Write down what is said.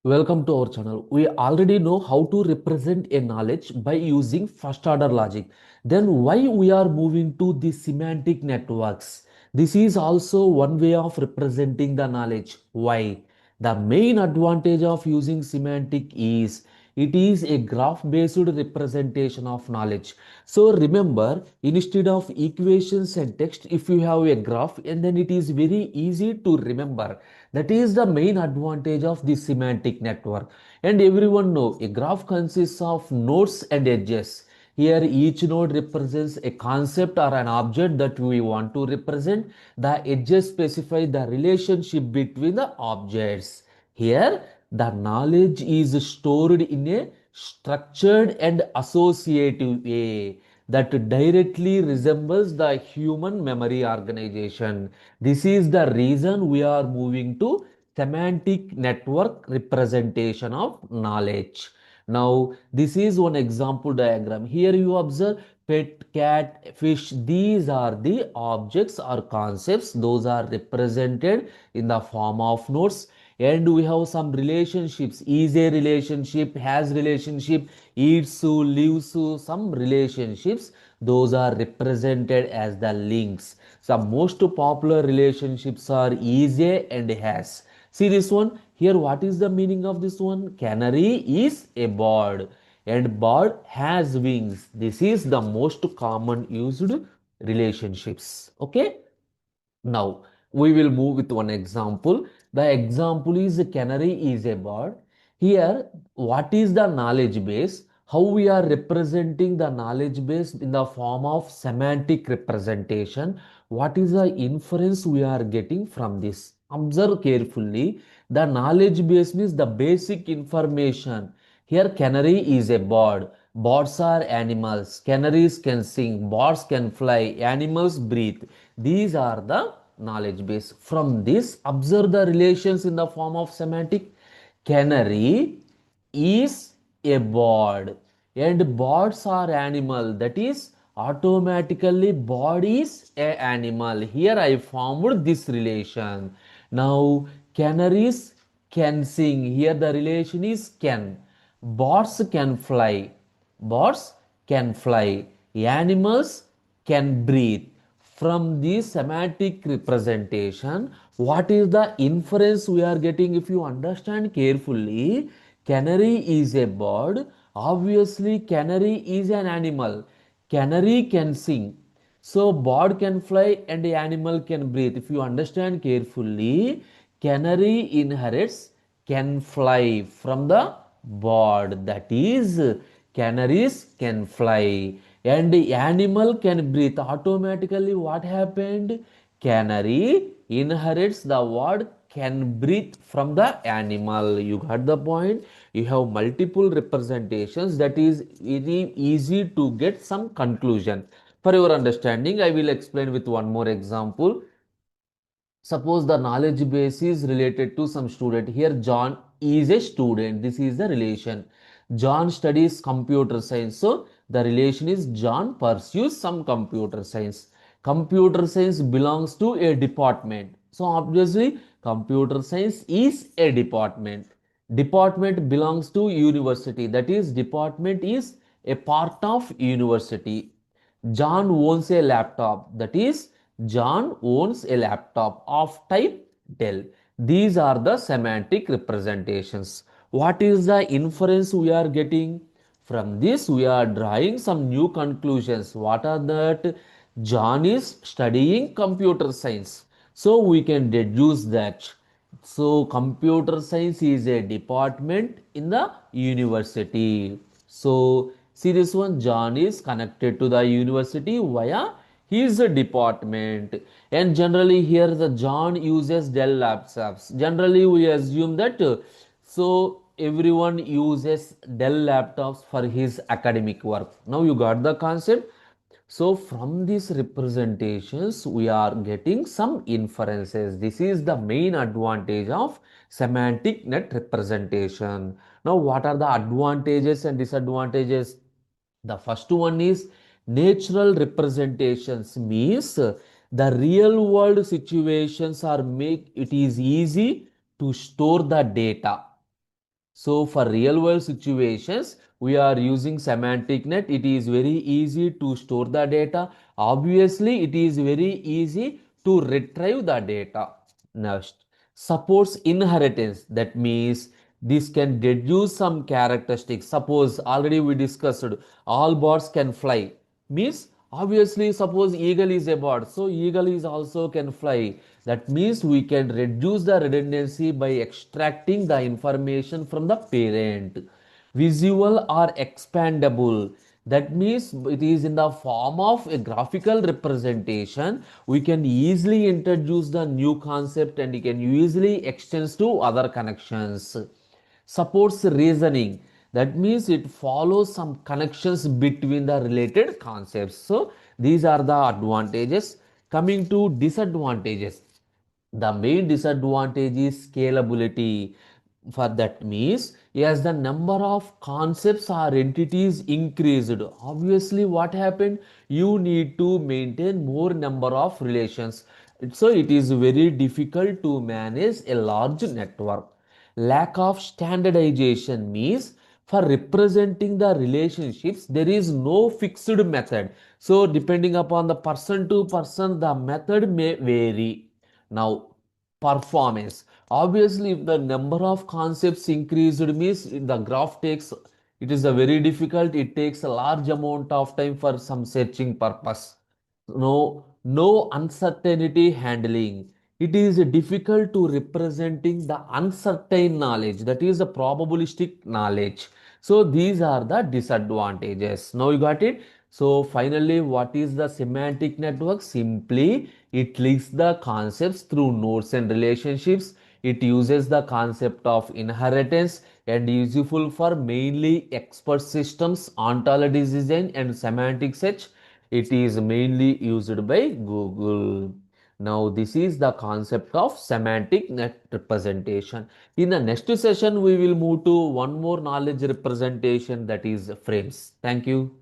Welcome to our channel. We already know how to represent a knowledge by using first order logic. Then why we are moving to the semantic networks? This is also one way of representing the knowledge. Why? The main advantage of using semantic is it is a graph based representation of knowledge. So remember, instead of equations and text, if you have a graph, and then it is very easy to remember. That is the main advantage of the semantic network. And everyone know a graph consists of nodes and edges. Here each node represents a concept or an object that we want to represent. The edges specify the relationship between the objects. Here the knowledge is stored in a structured and associative way that directly resembles the human memory organization. This is the reason we are moving to semantic network representation of knowledge. Now, this is one example diagram. Here you observe pet, cat, fish. These are the objects or concepts. Those are represented in the form of nodes. And we have some relationships. Is a relationship, has relationship, eats to, lives to, some relationships. Those are represented as the links. Some most popular relationships are is a and has. See this one here. What is the meaning of this one? Canary is a bird and bird has wings. This is the most common used relationships. Okay. Now we will move with one example. The example is canary is a bird. Here, what is the knowledge base? How we are representing the knowledge base in the form of semantic representation. What is the inference we are getting from this? Observe carefully. The knowledge base means the basic information. Here, canary is a bird. Birds are animals. Canaries can sing. Birds can fly. Animals breathe. These are the knowledge base. From this, observe the relations in the form of semantic. Canary is a bird and birds are animal. That is automatically bird is a animal. Here I formed this relation. Now canaries can sing. Here the relation is can. Birds can fly. Birds can fly. Animals can breathe. From this semantic representation, what is the inference we are getting? If you understand carefully, canary is a bird. Obviously, canary is an animal. Canary can sing. So, bird can fly and the animal can breathe. If you understand carefully, canary inherits can fly from the bird. That is, canaries can fly and the animal can breathe. Automatically, what happened? Canary inherits the word can breathe from the animal. You got the point? You have multiple representations. That is very easy to get some conclusion. For your understanding, I will explain with one more example. Suppose the knowledge base is related to some student. Here John is a student. This is the relation. John studies computer science. So the relation is John pursues some computer science. Computer science belongs to a department. So obviously computer science is a department. Department belongs to university. That is department is a part of university. John owns a laptop. That is, John owns a laptop of type Dell. These are the semantic representations. What is the inference we are getting? From this, we are drawing some new conclusions. What are that? John is studying computer science. So we can deduce that. So computer science is a department in the university. So see this one, John is connected to the university via his department. And generally here the John uses Dell laptops. Generally we assume that so everyone uses Dell laptops for his academic work. Now you got the concept. So from these representations, we are getting some inferences. This is the main advantage of semantic net representation. Now, what are the advantages and disadvantages? The first one is natural representations means the real world situations are make it is easy to store the data. So for real world situations, we are using semantic net. It is very easy to store the data. Obviously, it is very easy to retrieve the data. Next, supports inheritance. That means this can deduce some characteristics. Suppose already we discussed all birds can fly. Means obviously suppose eagle is a bird. So eagle is also can fly. That means we can reduce the redundancy by extracting the information from the parent. Visual or expandable. That means it is in the form of a graphical representation. We can easily introduce the new concept and you can easily extend to other connections. Supports reasoning. That means it follows some connections between the related concepts. So these are the advantages. Coming to disadvantages, the main disadvantage is scalability. For that means as the number of concepts or entities increased, obviously what happened, you need to maintain more number of relations, so it is very difficult to manage a large network. Lack of standardization means for representing the relationships there is no fixed method, so depending upon the person to person the method may vary. Now, performance. Obviously, if the number of concepts increased means the graph takes, it is a very difficult, it takes a large amount of time for some searching purpose. No uncertainty handling. It is difficult to representing the uncertain knowledge, that is the probabilistic knowledge. So these are the disadvantages. Now you got it. So finally, what is the semantic network? Simply, it links the concepts through nodes and relationships. It uses the concept of inheritance and is useful for mainly expert systems, ontology design, and semantic search. It is mainly used by Google. Now, this is the concept of semantic net representation. In the next session, we will move to one more knowledge representation, that is frames. Thank you.